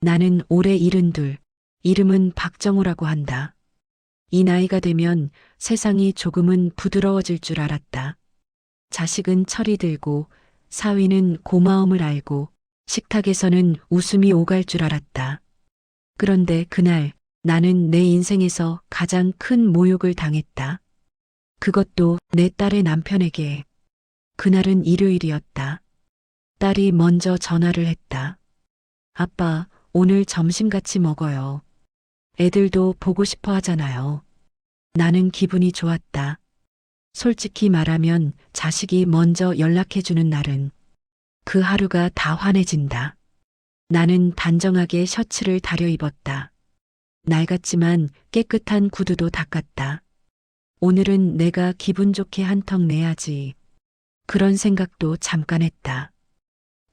나는 올해 72, 이름은 박정우라고 한다. 이 나이가 되면 세상이 조금은 부드러워질 줄 알았다. 자식은 철이 들고 사위는 고마움을 알고 식탁에서는 웃음이 오갈 줄 알았다. 그런데 그날 나는 내 인생에서 가장 큰 모욕을 당했다. 그것도 내 딸의 남편에게. 그날은 일요일이었다. 딸이 먼저 전화를 했다. 아빠, 오늘 점심 같이 먹어요. 애들도 보고 싶어 하잖아요. 나는 기분이 좋았다. 솔직히 말하면 자식이 먼저 연락해주는 날은 그 하루가 다 환해진다. 나는 단정하게 셔츠를 다려 입었다. 낡았지만 깨끗한 구두도 닦았다. 오늘은 내가 기분 좋게 한턱 내야지. 그런 생각도 잠깐 했다.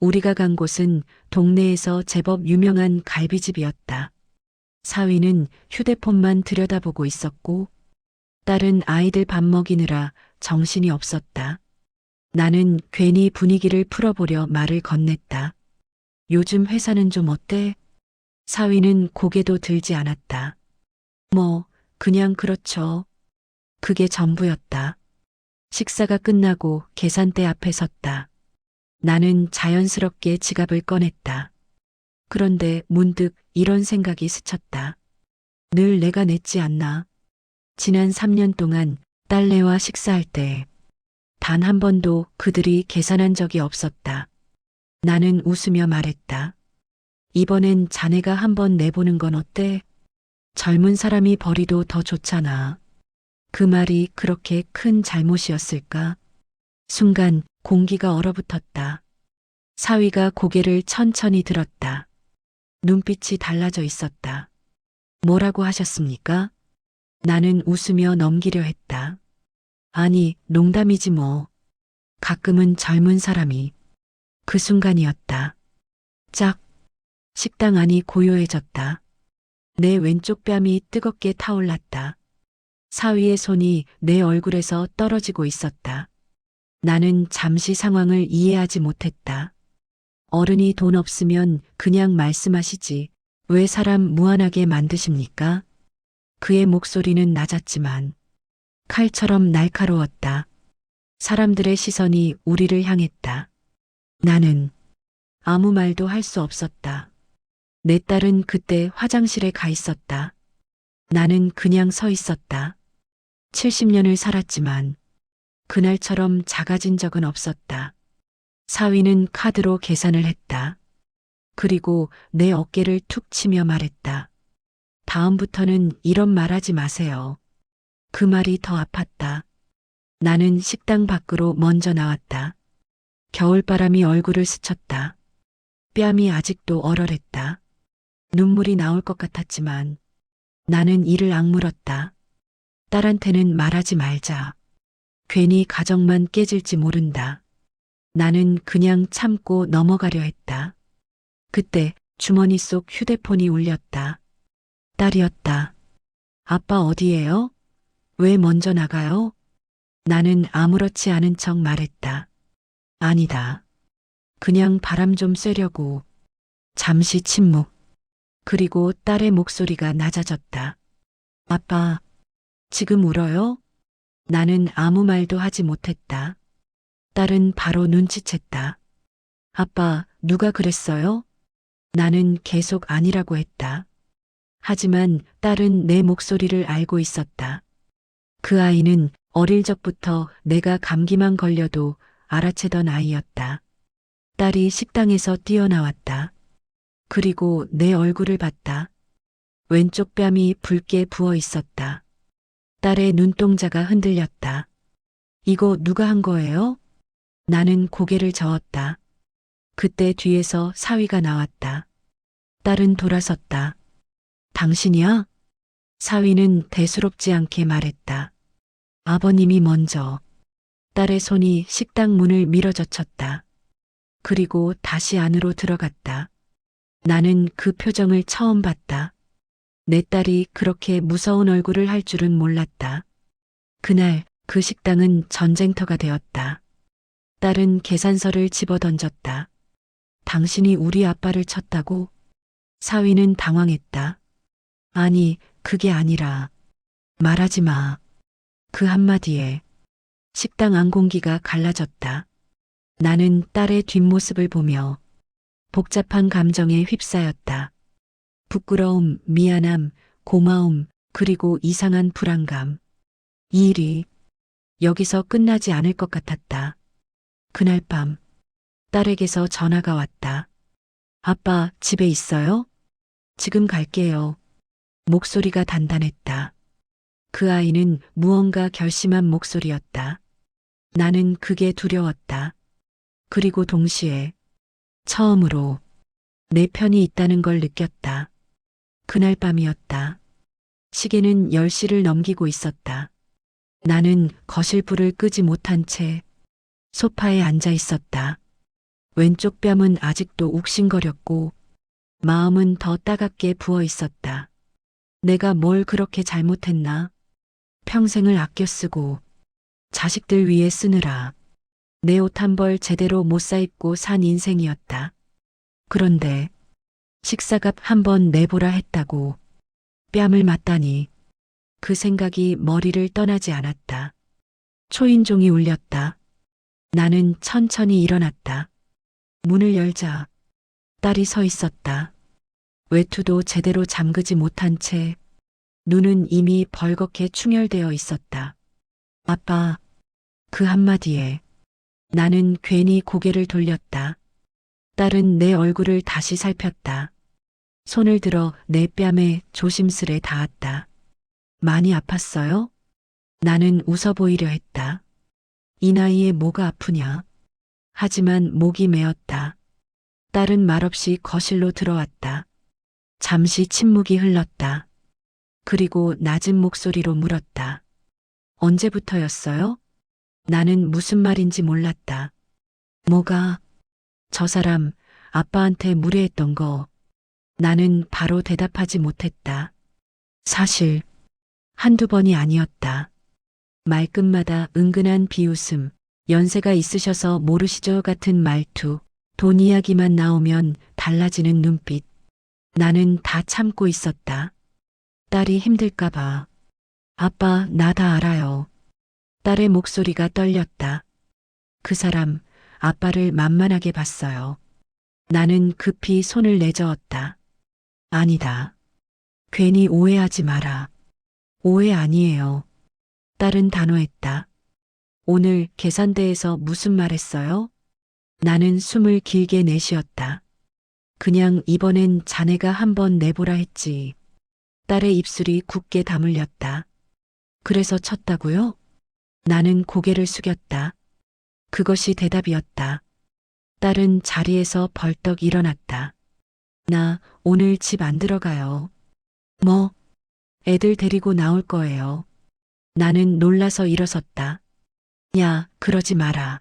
우리가 간 곳은 동네에서 제법 유명한 갈비집이었다. 사위는 휴대폰만 들여다보고 있었고 딸은 아이들 밥 먹이느라 정신이 없었다. 나는 괜히 분위기를 풀어보려 말을 건넸다. 요즘 회사는 좀 어때? 사위는 고개도 들지 않았다. 뭐, 그냥 그렇죠. 그게 전부였다. 식사가 끝나고 계산대 앞에 섰다. 나는 자연스럽게 지갑을 꺼냈다. 그런데 문득 이런 생각이 스쳤다. 늘 내가 냈지 않나? 지난 3년 동안 딸내와 식사할 때 단 한 번도 그들이 계산한 적이 없었다. 나는 웃으며 말했다. 이번엔 자네가 한번 내보는 건 어때? 젊은 사람이 벌이도 더 좋잖아. 그 말이 그렇게 큰 잘못이었을까? 순간 공기가 얼어붙었다. 사위가 고개를 천천히 들었다. 눈빛이 달라져 있었다. 뭐라고 하셨습니까? 나는 웃으며 넘기려 했다. 아니, 농담이지 뭐. 가끔은 젊은 사람이. 그 순간이었다. 짝. 식당 안이 고요해졌다. 내 왼쪽 뺨이 뜨겁게 타올랐다. 사위의 손이 내 얼굴에서 떨어지고 있었다. 나는 잠시 상황을 이해하지 못했다. 어른이 돈 없으면 그냥 말씀하시지. 왜 사람 무한하게 만드십니까? 그의 목소리는 낮았지만 칼처럼 날카로웠다. 사람들의 시선이 우리를 향했다. 나는 아무 말도 할 수 없었다. 내 딸은 그때 화장실에 가 있었다. 나는 그냥 서 있었다. 70년을 살았지만 그날처럼 작아진 적은 없었다. 사위는 카드로 계산을 했다. 그리고 내 어깨를 툭 치며 말했다. 다음부터는 이런 말 하지 마세요. 그 말이 더 아팠다. 나는 식당 밖으로 먼저 나왔다. 겨울바람이 얼굴을 스쳤다. 뺨이 아직도 얼얼했다. 눈물이 나올 것 같았지만 나는 이를 악물었다. 딸한테는 말하지 말자. 괜히 가정만 깨질지 모른다. 나는 그냥 참고 넘어가려 했다. 그때 주머니 속 휴대폰이 울렸다. 딸이었다. 아빠 어디에요? 왜 먼저 나가요? 나는 아무렇지 않은 척 말했다. 아니다. 그냥 바람 좀 쐬려고. 잠시 침묵. 그리고 딸의 목소리가 낮아졌다. 아빠, 지금 울어요? 나는 아무 말도 하지 못했다. 딸은 바로 눈치챘다. 아빠, 누가 그랬어요? 나는 계속 아니라고 했다. 하지만 딸은 내 목소리를 알고 있었다. 그 아이는 어릴 적부터 내가 감기만 걸려도 알아채던 아이였다. 딸이 식당에서 뛰어나왔다. 그리고 내 얼굴을 봤다. 왼쪽 뺨이 붉게 부어 있었다. 딸의 눈동자가 흔들렸다. 이거 누가 한 거예요? 나는 고개를 저었다. 그때 뒤에서 사위가 나왔다. 딸은 돌아섰다. 당신이야? 사위는 대수롭지 않게 말했다. 아버님이 먼저. 딸의 손이 식당 문을 밀어젖혔다. 그리고 다시 안으로 들어갔다. 나는 그 표정을 처음 봤다. 내 딸이 그렇게 무서운 얼굴을 할 줄은 몰랐다. 그날 그 식당은 전쟁터가 되었다. 딸은 계산서를 집어던졌다. 당신이 우리 아빠를 쳤다고? 사위는 당황했다. 아니, 그게 아니라. 말하지 마. 그 한마디에 식당 안 공기가 갈라졌다. 나는 딸의 뒷모습을 보며 복잡한 감정에 휩싸였다. 부끄러움, 미안함, 고마움, 그리고 이상한 불안감. 이 일이 여기서 끝나지 않을 것 같았다. 그날 밤 딸에게서 전화가 왔다. 아빠, 집에 있어요? 지금 갈게요. 목소리가 단단했다. 그 아이는 무언가 결심한 목소리였다. 나는 그게 두려웠다. 그리고 동시에 처음으로 내 편이 있다는 걸 느꼈다. 그날 밤이었다. 시계는 10시를 넘기고 있었다. 나는 거실 불을 끄지 못한 채 소파에 앉아 있었다. 왼쪽 뺨은 아직도 욱신거렸고 마음은 더 따갑게 부어 있었다. 내가 뭘 그렇게 잘못했나? 평생을 아껴 쓰고 자식들 위해 쓰느라 내 옷 한 벌 제대로 못 사입고 산 인생이었다. 그런데 식사값 한 번 내보라 했다고 뺨을 맞다니 그 생각이 머리를 떠나지 않았다. 초인종이 울렸다. 나는 천천히 일어났다. 문을 열자 딸이 서 있었다. 외투도 제대로 잠그지 못한 채 눈은 이미 벌겋게 충혈되어 있었다. 아빠, 그 한마디에 나는 괜히 고개를 돌렸다. 딸은 내 얼굴을 다시 살폈다. 손을 들어 내 뺨에 조심스레 닿았다. 많이 아팠어요? 나는 웃어 보이려 했다. 이 나이에 뭐가 아프냐? 하지만 목이 메었다. 딸은 말없이 거실로 들어왔다. 잠시 침묵이 흘렀다. 그리고 낮은 목소리로 물었다. 언제부터였어요? 나는 무슨 말인지 몰랐다. 뭐가? 저 사람 아빠한테 무례했던 거. 나는 바로 대답하지 못했다. 사실 한두 번이 아니었다. 말끝마다 은근한 비웃음, 연세가 있으셔서 모르시죠 같은 말투, 돈 이야기만 나오면 달라지는 눈빛. 나는 다 참고 있었다. 딸이 힘들까봐. 아빠, 나 다 알아요. 딸의 목소리가 떨렸다. 그 사람, 아빠를 만만하게 봤어요. 나는 급히 손을 내저었다. 아니다. 괜히 오해하지 마라. 오해 아니에요. 딸은 단호했다. 오늘 계산대에서 무슨 말 했어요? 나는 숨을 길게 내쉬었다. 그냥 이번엔 자네가 한번 내보라 했지. 딸의 입술이 굳게 다물렸다. 그래서 쳤다고요? 나는 고개를 숙였다. 그것이 대답이었다. 딸은 자리에서 벌떡 일어났다. 나 오늘 집 안 들어가요. 뭐? 애들 데리고 나올 거예요. 나는 놀라서 일어섰다. 야, 그러지 마라.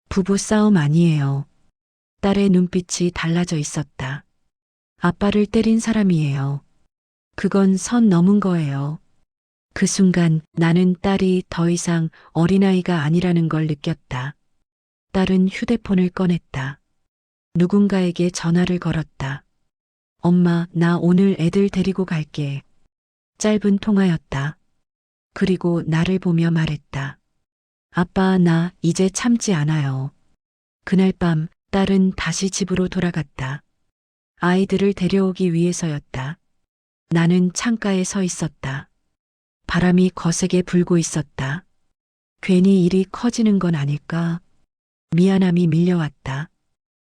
부부싸움 아니에요. 딸의 눈빛이 달라져 있었다. 아빠를 때린 사람이에요. 그건 선 넘은 거예요. 그 순간 나는 딸이 더 이상 어린아이가 아니라는 걸 느꼈다. 딸은 휴대폰을 꺼냈다. 누군가에게 전화를 걸었다. 엄마, 나 오늘 애들 데리고 갈게. 짧은 통화였다. 그리고 나를 보며 말했다. 아빠, 나 이제 참지 않아요. 그날 밤 딸은 다시 집으로 돌아갔다. 아이들을 데려오기 위해서였다. 나는 창가에 서 있었다. 바람이 거세게 불고 있었다. 괜히 일이 커지는 건 아닐까? 미안함이 밀려왔다.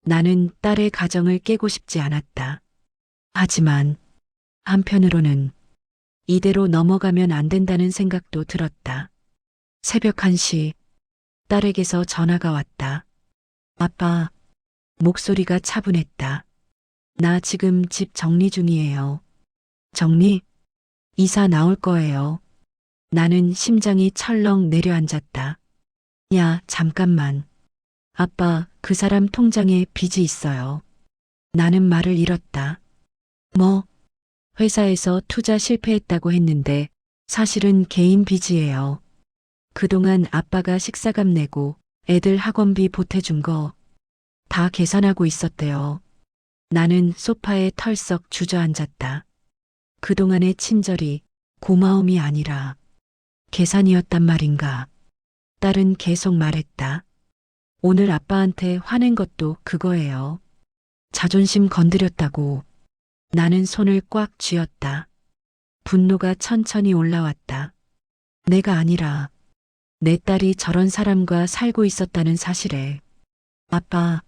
나는 딸의 가정을 깨고 싶지 않았다. 하지만 한편으로는 이대로 넘어가면 안 된다는 생각도 들었다. 새벽 1시 딸에게서 전화가 왔다. 아빠, 목소리가 차분했다. 나 지금 집 정리 중이에요. 정리? 이사 나올 거예요. 나는 심장이 철렁 내려앉았다. 야, 잠깐만. 아빠, 그 사람 통장에 빚이 있어요. 나는 말을 잃었다. 뭐? 회사에서 투자 실패했다고 했는데 사실은 개인 빚이에요. 그동안 아빠가 식사값 내고 애들 학원비 보태준 거 다 계산하고 있었대요. 나는 소파에 털썩 주저앉았다. 그동안의 친절이 고마움이 아니라 계산이었단 말인가. 딸은 계속 말했다. 오늘 아빠한테 화낸 것도 그거예요. 자존심 건드렸다고. 나는 손을 꽉 쥐었다. 분노가 천천히 올라왔다. 내가 아니라 내 딸이 저런 사람과 살고 있었다는 사실에. 아빠,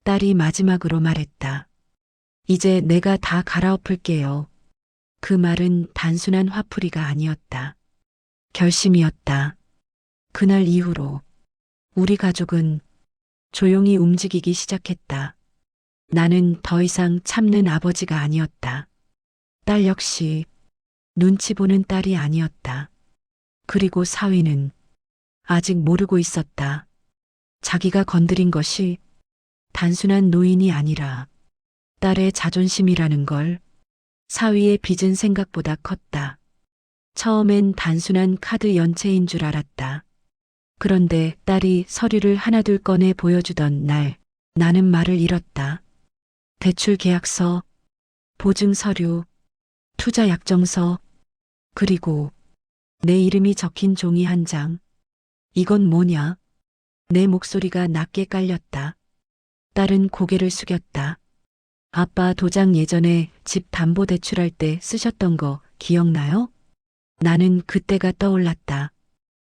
딸이 마지막으로 말했다. 이제 내가 다 갈아엎을게요. 그 말은 단순한 화풀이가 아니었다. 결심이었다. 그날 이후로 우리 가족은 조용히 움직이기 시작했다. 나는 더 이상 참는 아버지가 아니었다. 딸 역시 눈치 보는 딸이 아니었다. 그리고 사위는 아직 모르고 있었다. 자기가 건드린 것이 단순한 노인이 아니라 딸의 자존심이라는 걸. 사위의 빚은 생각보다 컸다. 처음엔 단순한 카드 연체인 줄 알았다. 그런데 딸이 서류를 하나둘 꺼내 보여주던 날, 나는 말을 잃었다. 대출 계약서, 보증 서류, 투자 약정서, 그리고 내 이름이 적힌 종이 한 장. 이건 뭐냐? 내 목소리가 낮게 깔렸다. 딸은 고개를 숙였다. 아빠 도장 예전에 집 담보 대출할 때 쓰셨던 거 기억나요? 나는 그때가 떠올랐다.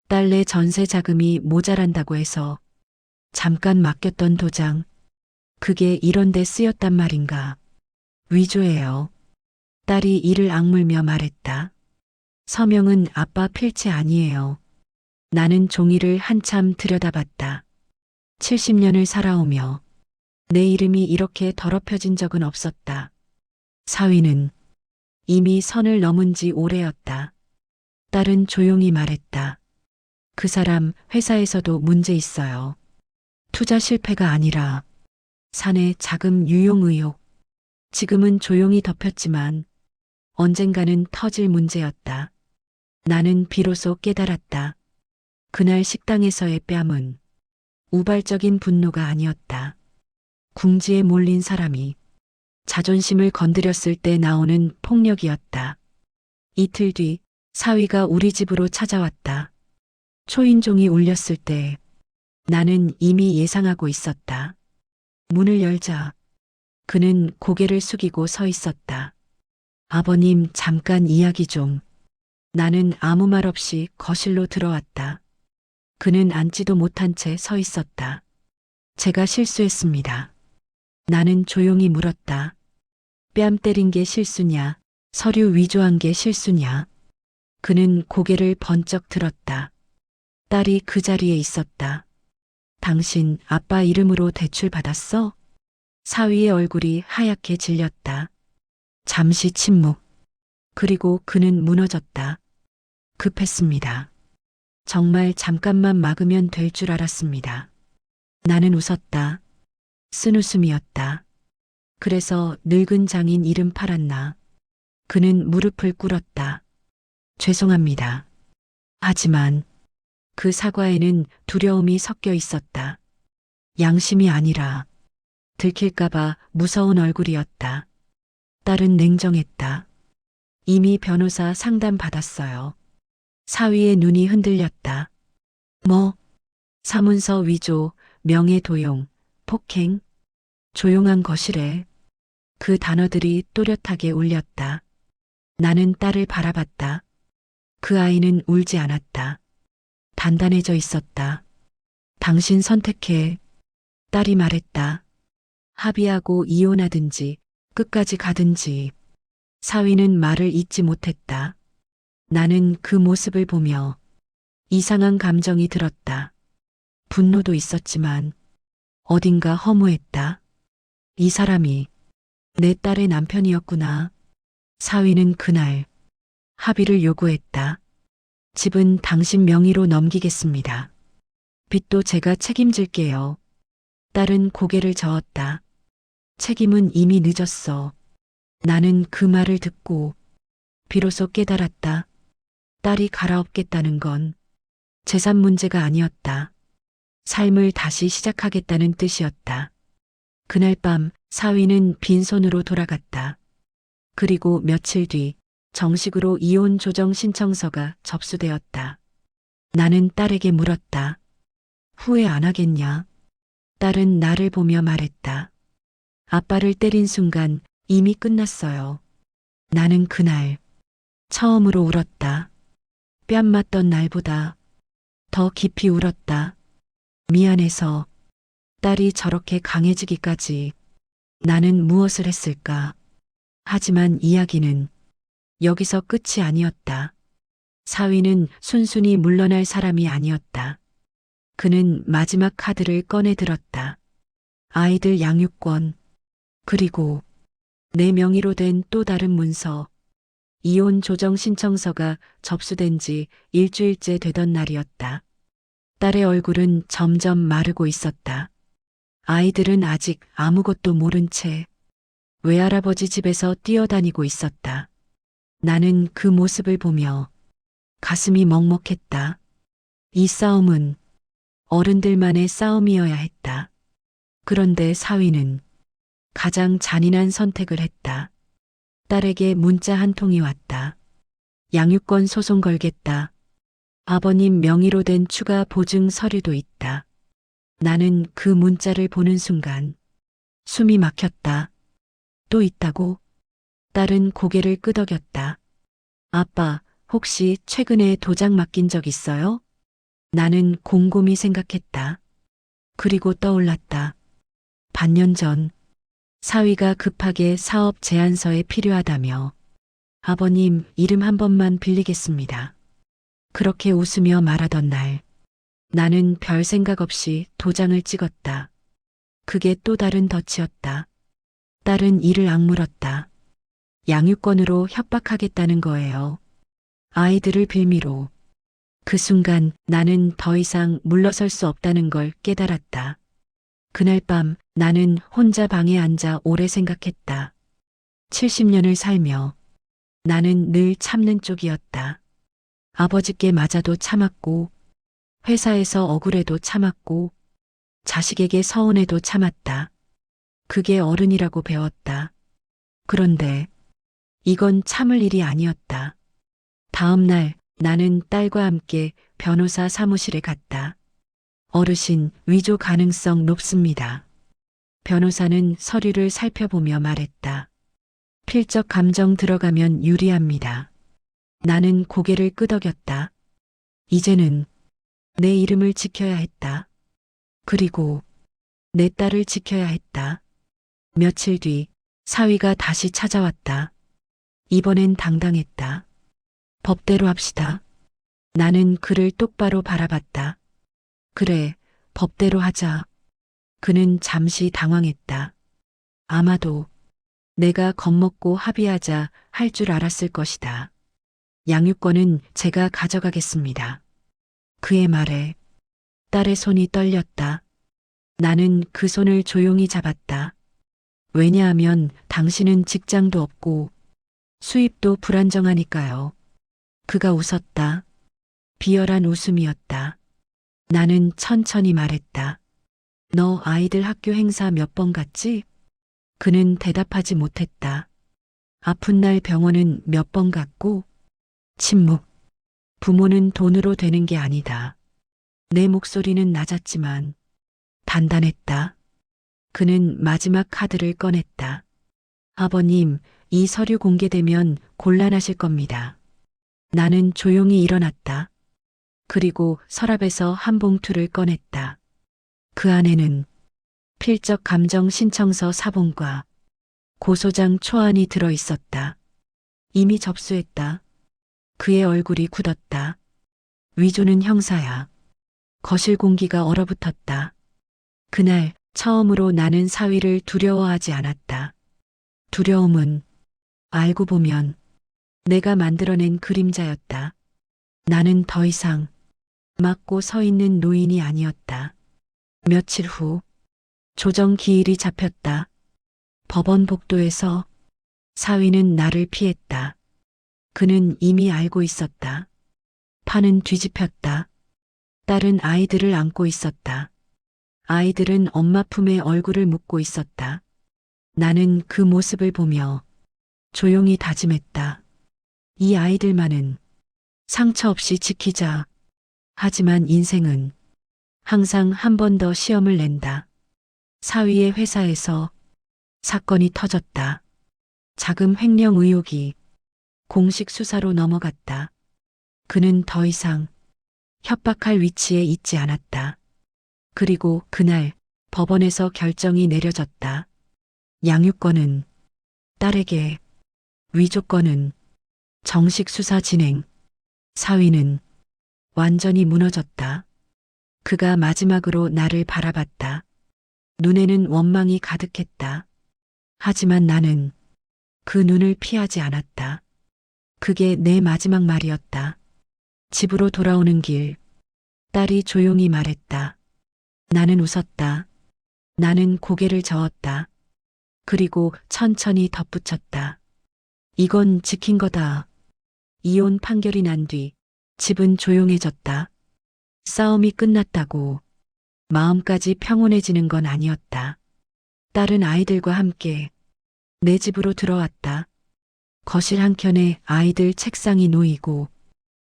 딸내 전세 자금이 모자란다고 해서 잠깐 맡겼던 도장. 그게 이런 데 쓰였단 말인가. 위조예요. 딸이 이를 악물며 말했다. 서명은 아빠 필체 아니에요. 나는 종이를 한참 들여다봤다. 70년을 살아오며 내 이름이 이렇게 더럽혀진 적은 없었다. 사위는 이미 선을 넘은 지 오래였다. 딸은 조용히 말했다. 그 사람 회사에서도 문제 있어요. 투자 실패가 아니라 사내 자금 유용 의혹. 지금은 조용히 덮였지만 언젠가는 터질 문제였다. 나는 비로소 깨달았다. 그날 식당에서의 뺨은 우발적인 분노가 아니었다. 궁지에 몰린 사람이 자존심을 건드렸을 때 나오는 폭력이었다. 이틀 뒤 사위가 우리 집으로 찾아왔다. 초인종이 울렸을 때 나는 이미 예상하고 있었다. 문을 열자 그는 고개를 숙이고 서 있었다. 아버님, 잠깐 이야기 좀. 나는 아무 말 없이 거실로 들어왔다. 그는 앉지도 못한 채 서 있었다. 제가 실수했습니다. 나는 조용히 물었다. 뺨 때린 게 실수냐? 서류 위조한 게 실수냐? 그는 고개를 번쩍 들었다. 딸이 그 자리에 있었다. 당신 아빠 이름으로 대출 받았어? 사위의 얼굴이 하얗게 질렸다. 잠시 침묵. 그리고 그는 무너졌다. 급했습니다. 정말 잠깐만 막으면 될 줄 알았습니다. 나는 웃었다. 쓴웃음이었다. 그래서 늙은 장인 이름 팔았나? 그는 무릎을 꿇었다. 죄송합니다. 하지만 그 사과에는 두려움이 섞여 있었다. 양심이 아니라 들킬까봐 무서운 얼굴이었다. 딸은 냉정했다. 이미 변호사 상담 받았어요. 사위의 눈이 흔들렸다. 뭐? 사문서 위조, 명예 도용, 폭행, 조용한 거실에 그 단어들이 또렷하게 울렸다. 나는 딸을 바라봤다. 그 아이는 울지 않았다. 단단해져 있었다. 당신 선택해. 딸이 말했다. 합의하고 이혼하든지 끝까지 가든지. 사위는 말을 잇지 못했다. 나는 그 모습을 보며 이상한 감정이 들었다. 분노도 있었지만 어딘가 허무했다. 이 사람이 내 딸의 남편이었구나. 사위는 그날 합의를 요구했다. 집은 당신 명의로 넘기겠습니다. 빚도 제가 책임질게요. 딸은 고개를 저었다. 책임은 이미 늦었어. 나는 그 말을 듣고 비로소 깨달았다. 딸이 갈아엎겠다는 건 재산 문제가 아니었다. 삶을 다시 시작하겠다는 뜻이었다. 그날 밤 사위는 빈손으로 돌아갔다. 그리고 며칠 뒤 정식으로 이혼 조정 신청서가 접수되었다. 나는 딸에게 물었다. 후회 안 하겠냐? 딸은 나를 보며 말했다. 아빠를 때린 순간 이미 끝났어요. 나는 그날 처음으로 울었다. 뺨 맞던 날보다 더 깊이 울었다. 미안해서 딸이 저렇게 강해지기까지 나는 무엇을 했을까? 하지만 이야기는 여기서 끝이 아니었다. 사위는 순순히 물러날 사람이 아니었다. 그는 마지막 카드를 꺼내 들었다. 아이들 양육권, 그리고 내 명의로 된 또 다른 문서, 이혼 조정 신청서가 접수된 지 일주일째 되던 날이었다. 딸의 얼굴은 점점 마르고 있었다. 아이들은 아직 아무것도 모른 채 외할아버지 집에서 뛰어다니고 있었다. 나는 그 모습을 보며 가슴이 먹먹했다. 이 싸움은 어른들만의 싸움이어야 했다. 그런데 사위는 가장 잔인한 선택을 했다. 딸에게 문자 한 통이 왔다. 양육권 소송 걸겠다. 아버님 명의로 된 추가 보증 서류도 있다. 나는 그 문자를 보는 순간 숨이 막혔다. 또 있다고? 딸은 고개를 끄덕였다. 아빠, 혹시 최근에 도장 맡긴 적 있어요? 나는 곰곰이 생각했다. 그리고 떠올랐다. 반년 전 사위가 급하게 사업 제안서에 필요하다며 아버님 이름 한 번만 빌리겠습니다. 그렇게 웃으며 말하던 날 나는 별 생각 없이 도장을 찍었다. 그게 또 다른 덫이었다. 딸은 이를 악물었다. 양육권으로 협박하겠다는 거예요. 아이들을 빌미로. 그 순간 나는 더 이상 물러설 수 없다는 걸 깨달았다. 그날 밤 나는 혼자 방에 앉아 오래 생각했다. 70년을 살며 나는 늘 참는 쪽이었다. 아버지께 맞아도 참았고, 회사에서 억울해도 참았고, 자식에게 서운해도 참았다. 그게 어른이라고 배웠다. 그런데 이건 참을 일이 아니었다. 다음 날 나는 딸과 함께 변호사 사무실에 갔다. 어르신, 위조 가능성 높습니다. 변호사는 서류를 살펴보며 말했다. 필적 감정 들어가면 유리합니다. 나는 고개를 끄덕였다. 이제는 내 이름을 지켜야 했다. 그리고 내 딸을 지켜야 했다. 며칠 뒤 사위가 다시 찾아왔다. 이번엔 당당했다. 법대로 합시다. 나는 그를 똑바로 바라봤다. 그래, 법대로 하자. 그는 잠시 당황했다. 아마도 내가 겁먹고 합의하자 할 줄 알았을 것이다. 양육권은 제가 가져가겠습니다. 그의 말에 딸의 손이 떨렸다. 나는 그 손을 조용히 잡았다. 왜냐하면 당신은 직장도 없고 수입도 불안정하니까요. 그가 웃었다. 비열한 웃음이었다. 나는 천천히 말했다. 너 아이들 학교 행사 몇 번 갔지? 그는 대답하지 못했다. 아픈 날 병원은 몇 번 갔고? 침묵. 부모는 돈으로 되는 게 아니다. 내 목소리는 낮았지만 단단했다. 그는 마지막 카드를 꺼냈다. 아버님, 이 서류 공개되면 곤란하실 겁니다. 나는 조용히 일어났다. 그리고 서랍에서 한 봉투를 꺼냈다. 그 안에는 필적 감정 신청서 사본과 고소장 초안이 들어 있었다. 이미 접수했다. 그의 얼굴이 굳었다. 위조는 형사야. 거실 공기가 얼어붙었다. 그날 처음으로 나는 사위를 두려워하지 않았다. 두려움은 알고 보면 내가 만들어낸 그림자였다. 나는 더 이상 막고 서 있는 노인이 아니었다. 며칠 후 조정 기일이 잡혔다. 법원 복도에서 사위는 나를 피했다. 그는 이미 알고 있었다. 판은 뒤집혔다. 딸은 아이들을 안고 있었다. 아이들은 엄마 품에 얼굴을 묻고 있었다. 나는 그 모습을 보며 조용히 다짐했다. 이 아이들만은 상처 없이 지키자. 하지만 인생은 항상 한 번 더 시험을 낸다. 사위의 회사에서 사건이 터졌다. 자금 횡령 의혹이 공식 수사로 넘어갔다. 그는 더 이상 협박할 위치에 있지 않았다. 그리고 그날 법원에서 결정이 내려졌다. 양육권은 딸에게, 위조권은 정식 수사 진행, 사위는 완전히 무너졌다. 그가 마지막으로 나를 바라봤다. 눈에는 원망이 가득했다. 하지만 나는 그 눈을 피하지 않았다. 그게 내 마지막 말이었다. 집으로 돌아오는 길, 딸이 조용히 말했다. 나는 웃었다. 나는 고개를 저었다. 그리고 천천히 덧붙였다. 이건 지킨 거다. 이혼 판결이 난 뒤 집은 조용해졌다. 싸움이 끝났다고 마음까지 평온해지는 건 아니었다. 딸은 아이들과 함께 내 집으로 들어왔다. 거실 한켠에 아이들 책상이 놓이고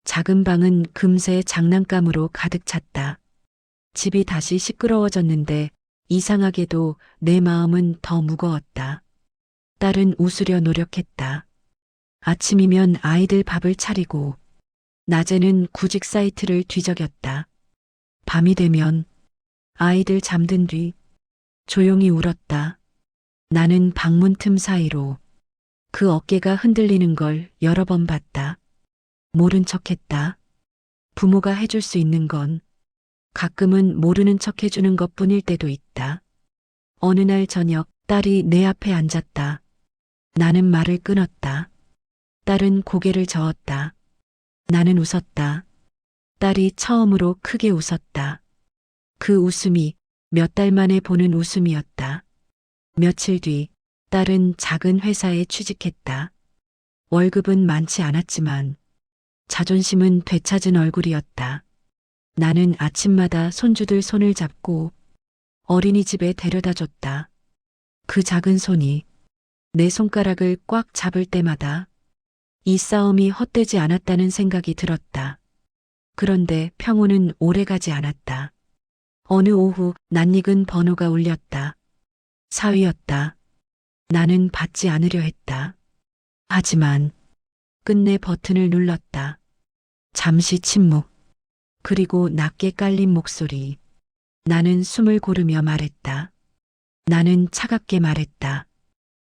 작은 방은 금세 장난감으로 가득 찼다. 집이 다시 시끄러워졌는데 이상하게도 내 마음은 더 무거웠다. 딸은 웃으려 노력했다. 아침이면 아이들 밥을 차리고 낮에는 구직 사이트를 뒤적였다. 밤이 되면 아이들 잠든 뒤 조용히 울었다. 나는 방문 틈 사이로 그 어깨가 흔들리는 걸 여러 번 봤다. 모른 척했다. 부모가 해줄 수 있는 건 가끔은 모르는 척 해주는 것 뿐일 때도 있다. 어느 날 저녁 딸이 내 앞에 앉았다. 나는 말을 끊었다. 딸은 고개를 저었다. 나는 웃었다. 딸이 처음으로 크게 웃었다. 그 웃음이 몇 달 만에 보는 웃음이었다. 며칠 뒤 딸은 작은 회사에 취직했다. 월급은 많지 않았지만 자존심은 되찾은 얼굴이었다. 나는 아침마다 손주들 손을 잡고 어린이집에 데려다 줬다. 그 작은 손이 내 손가락을 꽉 잡을 때마다 이 싸움이 헛되지 않았다는 생각이 들었다. 그런데 평온은 오래가지 않았다. 어느 오후 낯익은 번호가 울렸다. 사위였다. 나는 받지 않으려 했다. 하지만 끝내 버튼을 눌렀다. 잠시 침묵. 그리고 낮게 깔린 목소리. 나는 숨을 고르며 말했다. 나는 차갑게 말했다.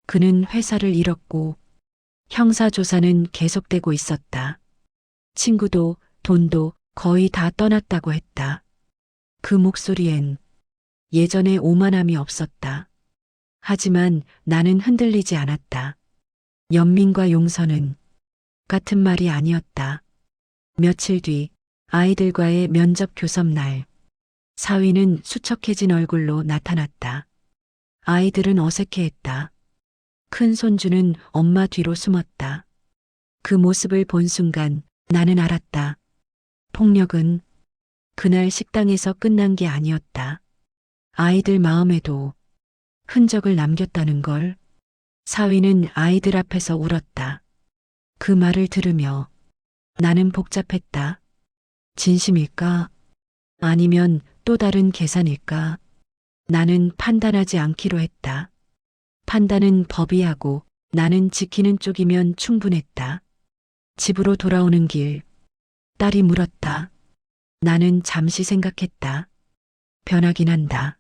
그는 회사를 잃었고 형사조사는 계속되고 있었다. 친구도 돈도 거의 다 떠났다고 했다. 그 목소리엔 예전의 오만함이 없었다. 하지만 나는 흔들리지 않았다. 연민과 용서는 같은 말이 아니었다. 며칠 뒤 아이들과의 면접 교섭날. 사위는 수척해진 얼굴로 나타났다. 아이들은 어색해했다. 큰 손주는 엄마 뒤로 숨었다. 그 모습을 본 순간 나는 알았다. 폭력은 그날 식당에서 끝난 게 아니었다. 아이들 마음에도 흔적을 남겼다는 걸. 사위는 아이들 앞에서 울었다. 그 말을 들으며 나는 복잡했다. 진심일까? 아니면 또 다른 계산일까? 나는 판단하지 않기로 했다. 판단은 법이 하고 나는 지키는 쪽이면 충분했다. 집으로 돌아오는 길, 딸이 물었다. 나는 잠시 생각했다. 변하긴 한다.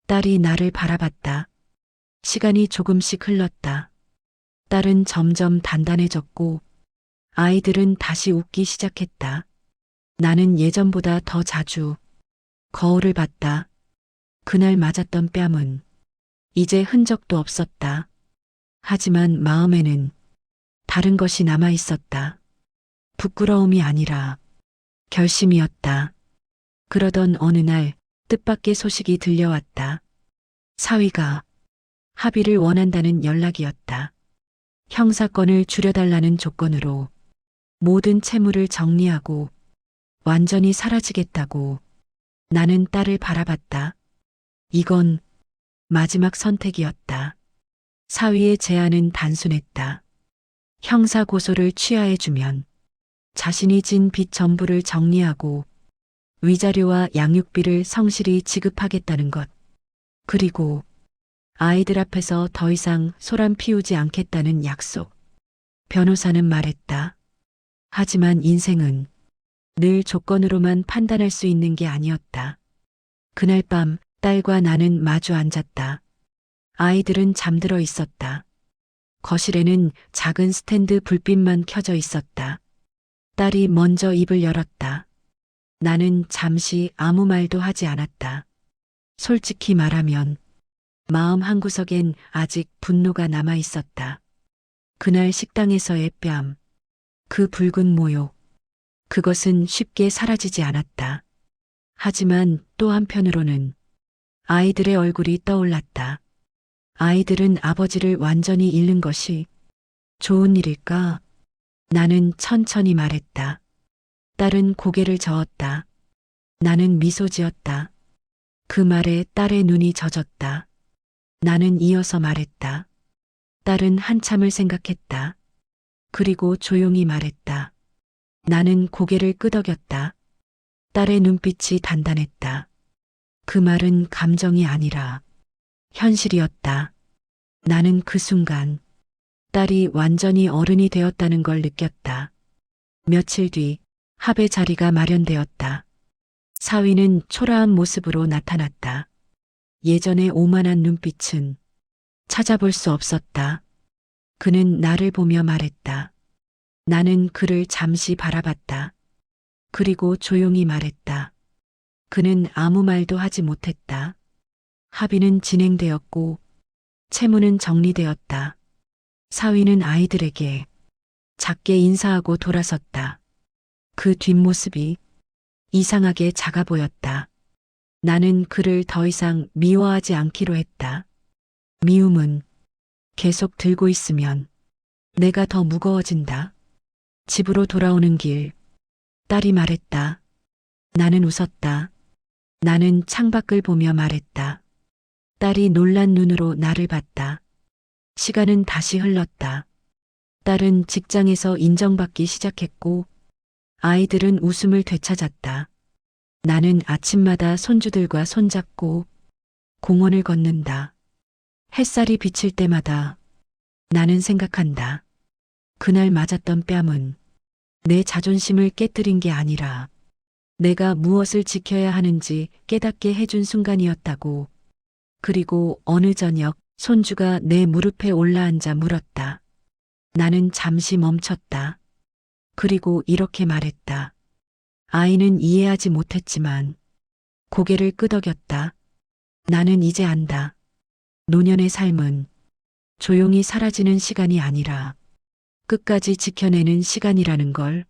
딸이 나를 바라봤다. 시간이 조금씩 흘렀다. 딸은 점점 단단해졌고 아이들은 다시 웃기 시작했다. 나는 예전보다 더 자주 거울을 봤다. 그날 맞았던 뺨은 이제 흔적도 없었다. 하지만 마음에는 다른 것이 남아 있었다. 부끄러움이 아니라 결심이었다. 그러던 어느 날 뜻밖의 소식이 들려왔다. 사위가 합의를 원한다는 연락이었다. 형사건을 줄여달라는 조건으로 모든 채무를 정리하고 완전히 사라지겠다고. 나는 딸을 바라봤다. 이건 마지막 선택이었다. 사위의 제안은 단순했다. 형사 고소를 취하해주면 자신이 진 빚 전부를 정리하고 위자료와 양육비를 성실히 지급하겠다는 것. 그리고 아이들 앞에서 더 이상 소란 피우지 않겠다는 약속. 변호사는 말했다. 하지만 인생은 늘 조건으로만 판단할 수 있는 게 아니었다. 그날 밤 딸과 나는 마주 앉았다. 아이들은 잠들어 있었다. 거실에는 작은 스탠드 불빛만 켜져 있었다. 딸이 먼저 입을 열었다. 나는 잠시 아무 말도 하지 않았다. 솔직히 말하면 마음 한구석엔 아직 분노가 남아 있었다. 그날 식당에서의 뺨, 그 붉은 모욕, 그것은 쉽게 사라지지 않았다. 하지만 또 한편으로는 아이들의 얼굴이 떠올랐다. 아이들은 아버지를 완전히 잃는 것이 좋은 일일까? 나는 천천히 말했다. 딸은 고개를 저었다. 나는 미소 지었다. 그 말에 딸의 눈이 젖었다. 나는 이어서 말했다. 딸은 한참을 생각했다. 그리고 조용히 말했다. 나는 고개를 끄덕였다. 딸의 눈빛이 단단했다. 그 말은 감정이 아니라 현실이었다. 나는 그 순간 딸이 완전히 어른이 되었다는 걸 느꼈다. 며칠 뒤 합의 자리가 마련되었다. 사위는 초라한 모습으로 나타났다. 예전의 오만한 눈빛은 찾아볼 수 없었다. 그는 나를 보며 말했다. 나는 그를 잠시 바라봤다. 그리고 조용히 말했다. 그는 아무 말도 하지 못했다. 합의는 진행되었고 채무는 정리되었다. 사위는 아이들에게 작게 인사하고 돌아섰다. 그 뒷모습이 이상하게 작아 보였다. 나는 그를 더 이상 미워하지 않기로 했다. 미움은 계속 들고 있으면 내가 더 무거워진다. 집으로 돌아오는 길, 딸이 말했다. 나는 웃었다. 나는 창밖을 보며 말했다. 딸이 놀란 눈으로 나를 봤다. 시간은 다시 흘렀다. 딸은 직장에서 인정받기 시작했고 아이들은 웃음을 되찾았다. 나는 아침마다 손주들과 손잡고 공원을 걷는다. 햇살이 비칠 때마다 나는 생각한다. 그날 맞았던 뺨은 내 자존심을 깨뜨린 게 아니라 내가 무엇을 지켜야 하는지 깨닫게 해준 순간이었다고. 그리고 어느 저녁 손주가 내 무릎에 올라앉아 물었다. 나는 잠시 멈췄다. 그리고 이렇게 말했다. 아이는 이해하지 못했지만 고개를 끄덕였다. 나는 이제 안다. 노년의 삶은 조용히 사라지는 시간이 아니라 끝까지 지켜내는 시간이라는 걸.